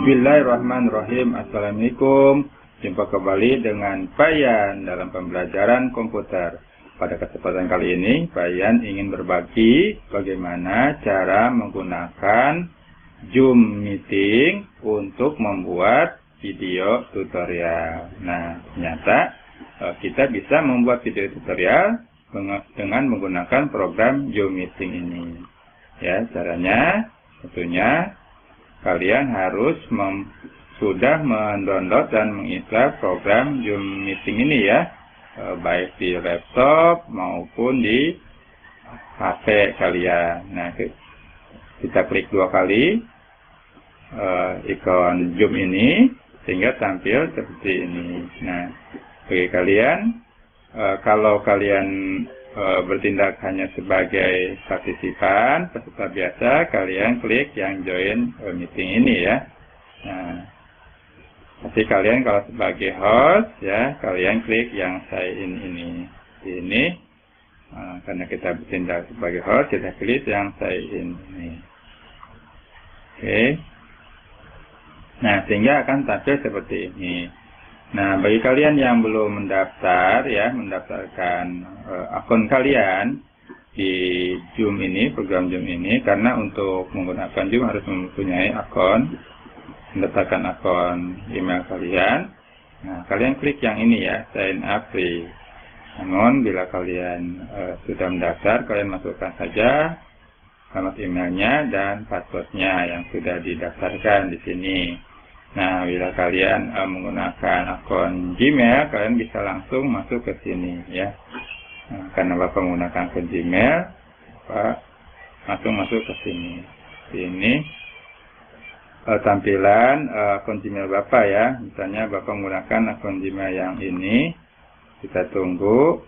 Bismillahirrahmanirrahim. Assalamualaikum. Jumpa kembali dengan Pak Yan dalam pembelajaran komputer. Pada kesempatan kali ini, Pak Yan ingin berbagi bagaimana cara menggunakan Zoom Meeting untuk membuat video tutorial. Nah, ternyata kita bisa membuat video tutorial dengan menggunakan program Zoom Meeting ini. Ya, caranya tentunya kalian harus sudah mendownload dan menginstal program Zoom Meeting ini ya, baik di laptop maupun di HP kalian. Nah, kita klik 2 kali ikon Zoom ini sehingga tampil seperti ini. Nah, bagi kalian, kalau kalian bertindak hanya sebagai partisipan, peserta biasa, kalian klik yang join meeting ini ya. Nah, tapi kalian kalau sebagai host ya, kalian klik yang sign in ini. Karena kita bertindak sebagai host, kita klik yang sign in ini. Oke. Nah, sehingga akan tampil seperti ini. Nah, bagi kalian yang belum mendaftar ya, mendaftarkan akun kalian di Zoom ini, program Zoom ini, karena untuk menggunakan Zoom harus mempunyai akun, mendaftarkan akun email kalian. Nah, kalian klik yang ini ya, sign up free. Namun, bila kalian sudah mendaftar, kalian masukkan saja alamat emailnya dan passwordnya yang sudah didaftarkan di sini. Nah, bila kalian menggunakan akun Gmail, kalian bisa langsung masuk ke sini ya. Nah, karena Bapak menggunakan akun Gmail, Bapak langsung masuk ke sini. Ini tampilan akun Gmail Bapak ya. Misalnya Bapak menggunakan akun Gmail yang ini, kita tunggu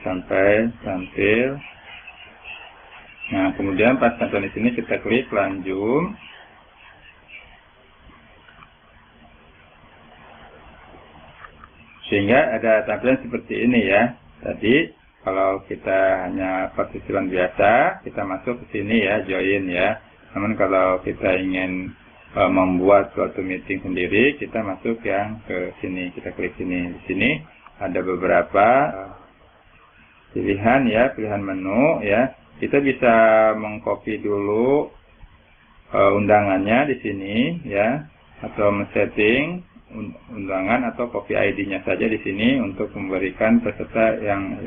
sampai tampil. Nah, kemudian pas tampil di sini kita klik lanjut. Sehingga ada tampilan seperti ini ya. Tadi kalau kita hanya partisipan biasa, kita masuk ke sini ya, join ya. Namun kalau kita ingin membuat suatu meeting sendiri, kita masuk yang ke sini, kita klik sini. Di sini ada beberapa pilihan ya, pilihan menu ya. Kita bisa mengcopy dulu undangannya di sini ya, atau men-setting undangan atau copy ID-nya saja di sini untuk memberikan peserta yang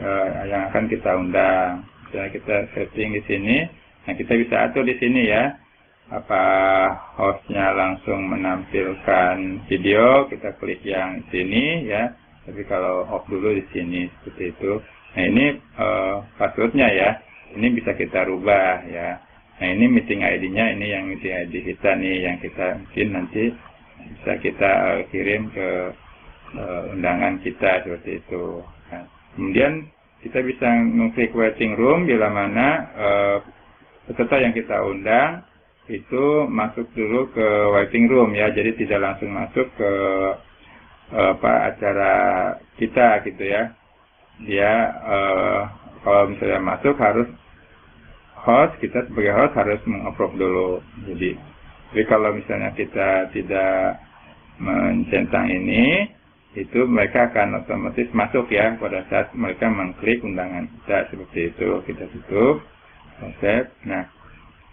akan kita undang. Misalnya kita setting di sini, nah kita bisa atur di sini ya, apa hostnya langsung menampilkan video, kita klik yang sini ya. Tapi kalau off dulu di sini seperti itu. Nah, ini passwordnya ya, ini bisa kita rubah ya. Nah, ini meeting ID-nya, ini yang meeting ID kita nih, yang kita mungkin nanti bisa kita kirim ke undangan kita seperti itu. Nah, kemudian kita bisa mengklik waiting room bila mana peserta yang kita undang itu masuk dulu ke waiting room ya, jadi tidak langsung masuk ke acara kita gitu ya. Dia kalau misalnya masuk harus kita sebagai host harus meng-approve dulu. Jadi kalau misalnya kita tidak mencentang ini, itu mereka akan otomatis masuk ya pada saat mereka mengklik undangan kita seperti itu. Kita tutup, save. Nah,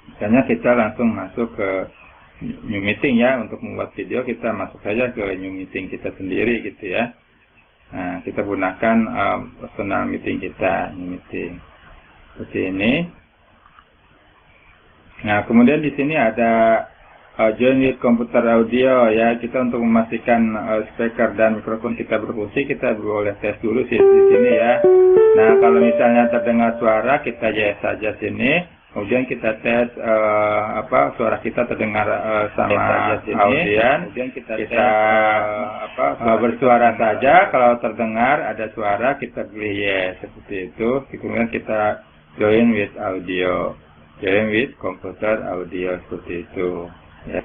misalnya kita langsung masuk ke new meeting ya, untuk membuat video kita masuk saja ke new meeting kita sendiri gitu ya. Nah, kita gunakan personal meeting kita, new meeting seperti ini. Nah, kemudian di sini ada join with computer audio ya. Kita untuk memastikan speaker dan mikrofon kita berfungsi, kita boleh tes dulu di sini ya. Nah, kalau misalnya terdengar suara, kita yes saja sini. Kemudian kita tes suara kita terdengar sama audien. Kemudian kita bersuara saja. Kalau terdengar ada suara, kita pilih yes seperti itu. Kemudian kita join with audio, join with computer audio seperti itu. Ya.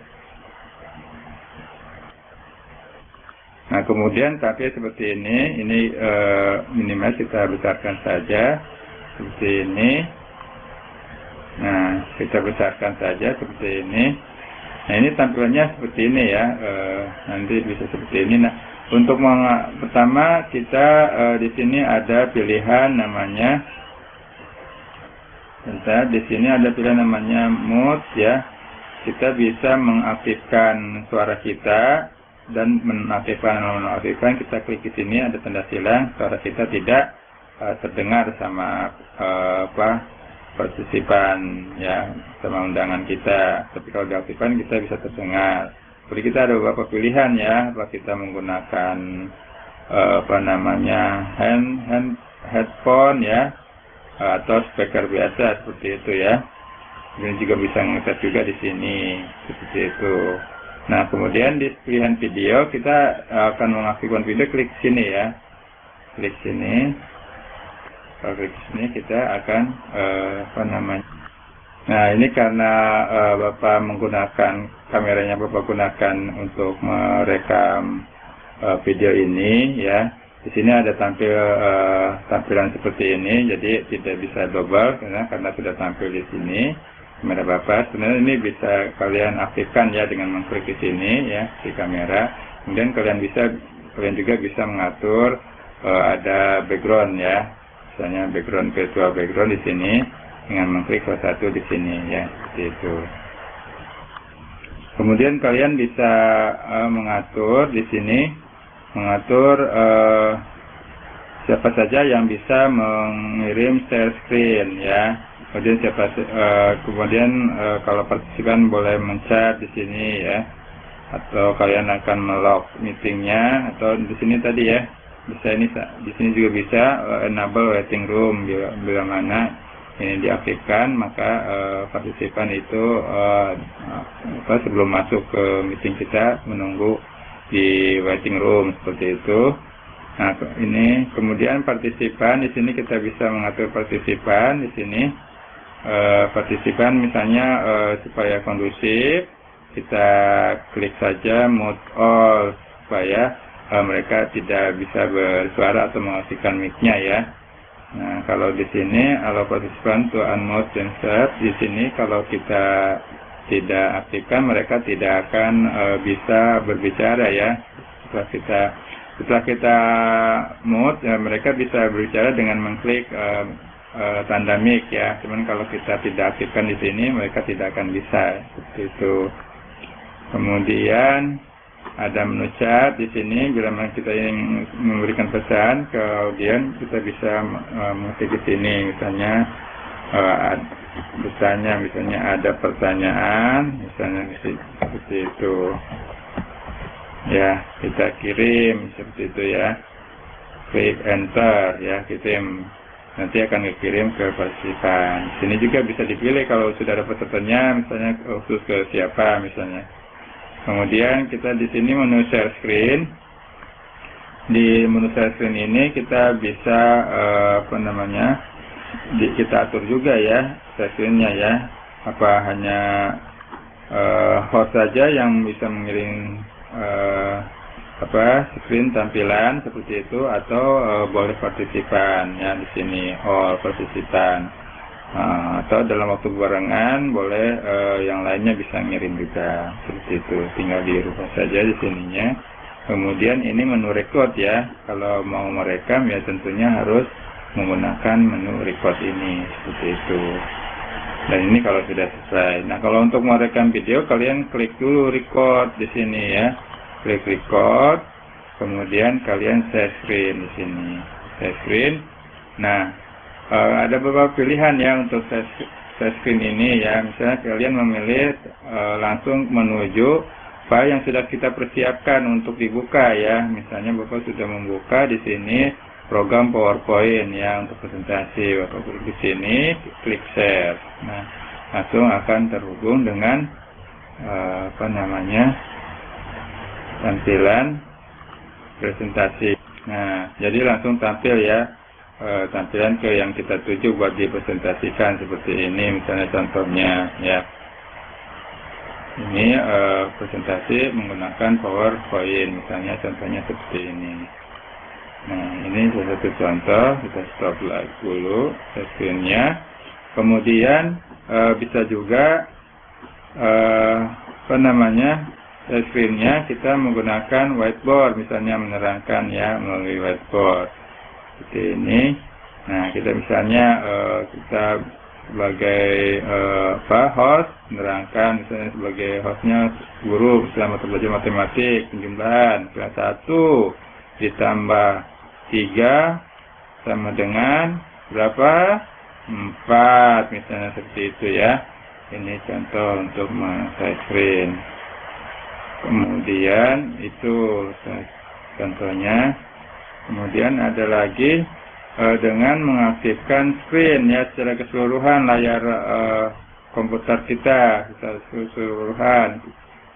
Nah, kemudian tapi seperti ini minimal kita besarkan saja seperti ini. Nah, kita besarkan saja seperti ini. Nah, ini tampilannya seperti ini ya, nanti bisa seperti ini. Nah, untuk pertama kita di sini ada pilihan namanya, bentar, di sini ada pilihan namanya mute ya. Kita bisa mengaktifkan suara kita dan menonaktifkan. Kita klik di sini ada tanda silang, suara kita tidak terdengar sama partisipan ya, sama undangan kita. Tapi kalau diaktifkan kita bisa terdengar. Jadi kita ada beberapa pilihan ya, apakah kita menggunakan headphone ya, atau speaker biasa seperti itu ya. Ini juga bisa ngeset juga di sini seperti itu. Nah, kemudian di pilihan video kita akan mengaktifkan video, klik sini ya, klik sini. Kalau klik sini kita akan nah, ini karena Bapak menggunakan kameranya, Bapak gunakan untuk merekam video ini ya. Di sini ada tampilan seperti ini, jadi tidak bisa double karena sudah tampil di sini kamera Bapak. Sebenarnya ini bisa kalian aktifkan ya dengan mengklik di sini ya di kamera. Kemudian kalian juga bisa mengatur ada background ya. Misalnya virtual background di sini dengan mengklik salah satu di sini ya, seperti itu. Kemudian kalian bisa mengatur di sini, siapa saja yang bisa mengirim share screen ya. Kemudian kalau partisipan boleh men-chat di sini ya, atau kalian akan melog meetingnya, atau di sini tadi ya, bisa ini di sini juga bisa enable waiting room bila mana ini diaktifkan, maka partisipan itu sebelum masuk ke meeting kita menunggu di waiting room seperti itu. Nah, ini kemudian partisipan di sini kita bisa mengatur partisipan di sini. Partisipan misalnya supaya kondusif, kita klik saja mute all supaya mereka tidak bisa bersuara atau mengaktifkan mic-nya ya. Nah, kalau di sini allow participant to unmute themselves, di sini kalau kita tidak aktifkan mereka tidak akan bisa berbicara ya. Setelah kita mute ya, mereka bisa berbicara dengan mengklik tanda mic ya. Cuman kalau kita tidak aktifkan di sini mereka tidak akan bisa seperti itu. Kemudian ada menu chat di sini. Bila mana kita ingin memberikan pesan ke audiens, kita bisa mengetik di sini. Misalnya ada pertanyaan, misalnya seperti itu. Ya, kita kirim seperti itu ya. Klik enter ya, kirim. Nanti akan dikirim ke partisipan. Di sini juga bisa dipilih kalau sudah ada pesertanya, misalnya khusus ke siapa misalnya. Kemudian kita di sini menu share screen. Di menu share screen ini kita bisa kita atur juga ya share screen-nya ya. Apa hanya host saja yang bisa mengirim screen tampilan seperti itu, atau boleh partisipan ya di sini all partisipan. Atau dalam waktu barengan boleh yang lainnya bisa ngirim juga seperti itu, tinggal dirubah saja di sininya. Kemudian ini menu record ya, kalau mau merekam ya tentunya harus menggunakan menu record ini seperti itu. Dan ini kalau sudah selesai. Nah, kalau untuk merekam video kalian klik dulu record di sini ya, klik record, kemudian kalian share screen di sini, share screen. Nah, ada beberapa pilihan ya untuk share screen ini ya. Misalnya kalian memilih langsung menuju file yang sudah kita persiapkan untuk dibuka ya. Misalnya Bapak sudah membuka di sini program PowerPoint ya untuk presentasi. Bapak klik di sini, klik share. Nah, langsung akan terhubung dengan tampilan presentasi. Nah, jadi langsung tampil ya. Tampilan ke yang kita tuju buat dipresentasikan seperti ini misalnya contohnya ya. Ini presentasi menggunakan PowerPoint misalnya, contohnya seperti ini. Nah, ini salah satu contoh. Kita stop lagi dulu screen-nya. Kemudian bisa juga screen-nya kita menggunakan whiteboard, misalnya menerangkan ya melalui whiteboard seperti ini. Nah, kita misalnya kita sebagai host menerangkan, misalnya sebagai hostnya guru, misalnya mata pelajaran matematik penjumlahan, misalnya 1 ditambah 3 sama dengan berapa? 4, misalnya seperti itu ya. Ini contoh untuk share screen. Kemudian itu contohnya. Kemudian ada lagi dengan mengaktifkan screen ya secara keseluruhan layar komputer kita secara keseluruhan.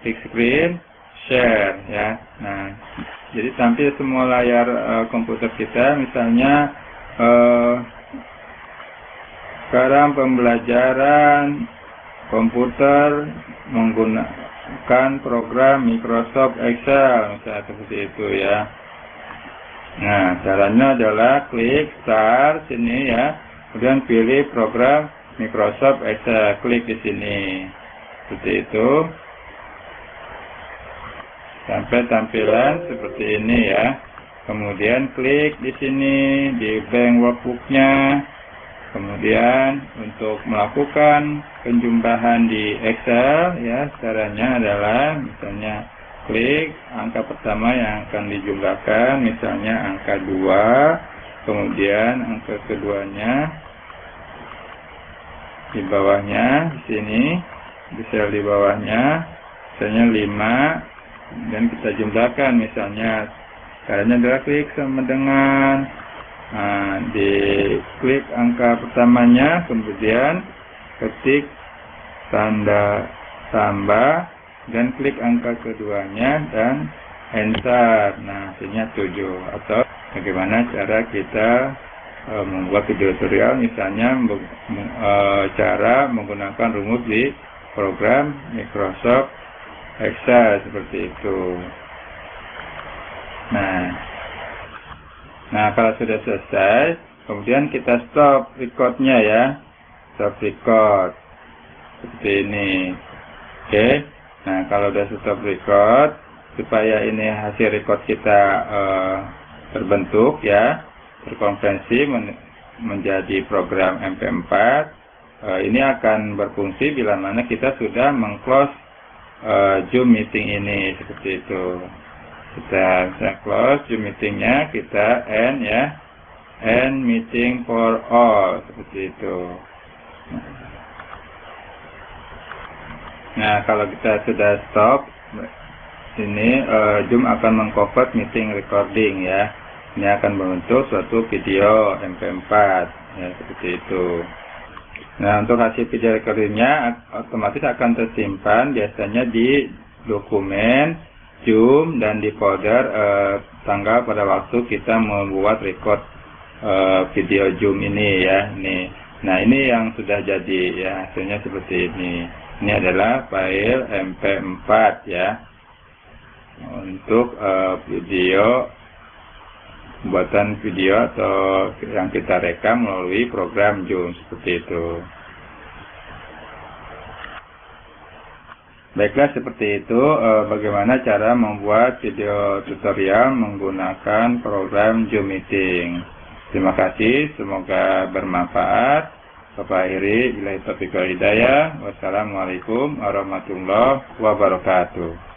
Klik screen, share ya. Nah, jadi tampil semua layar komputer kita, misalnya sekarang pembelajaran komputer menggunakan program Microsoft Excel, misalnya seperti itu ya. Nah, caranya adalah klik start sini ya, kemudian pilih program Microsoft Excel, klik di sini, seperti itu, sampai tampilan seperti ini ya. Kemudian klik di sini di blank workbook-nya. Kemudian untuk melakukan penjumlahan di Excel ya, caranya adalah misalnya klik angka pertama yang akan dijumlahkan, misalnya angka 2, kemudian angka keduanya di bawahnya di sini, di sel di bawahnya misalnya 5, dan kita jumlahkan, misalnya caranya adalah klik sama dengan di klik angka pertamanya, kemudian ketik tanda tambah dan klik angka keduanya dan enter. Nah, hasilnya 7. Atau bagaimana cara kita membuat video tutorial, misalnya cara menggunakan rumus di program Microsoft Excel seperti itu. Nah, kalau sudah selesai, kemudian kita stop record-nya ya. Stop record. Seperti ini. Oke. Nah, kalau sudah stop record, supaya ini hasil record kita terbentuk ya, terkonversi menjadi program MP4, ini akan berfungsi bila mana kita sudah meng-close Zoom meeting ini, seperti itu. Kita close Zoom meetingnya, kita end ya, end meeting for all, seperti itu. Nah, kalau kita sudah stop ini, Zoom akan meng-convert meeting recording ya. Ini akan membentuk suatu video MP4 ya, seperti itu. Nah, untuk hasil video recordingnya otomatis akan tersimpan biasanya di dokumen Zoom dan di folder tanggal pada waktu kita membuat record video Zoom ini ya. Nah, ini yang sudah jadi ya, hasilnya seperti ini. Ini adalah file MP4 ya, untuk video, pembuatan video atau yang kita rekam melalui program Zoom, seperti itu. Baiklah, seperti itu bagaimana cara membuat video tutorial menggunakan program Zoom Meeting. Terima kasih, semoga bermanfaat. Bapak akhiri, billahi taufiq wal hidayah. Wassalamualaikum warahmatullahi wabarakatuh.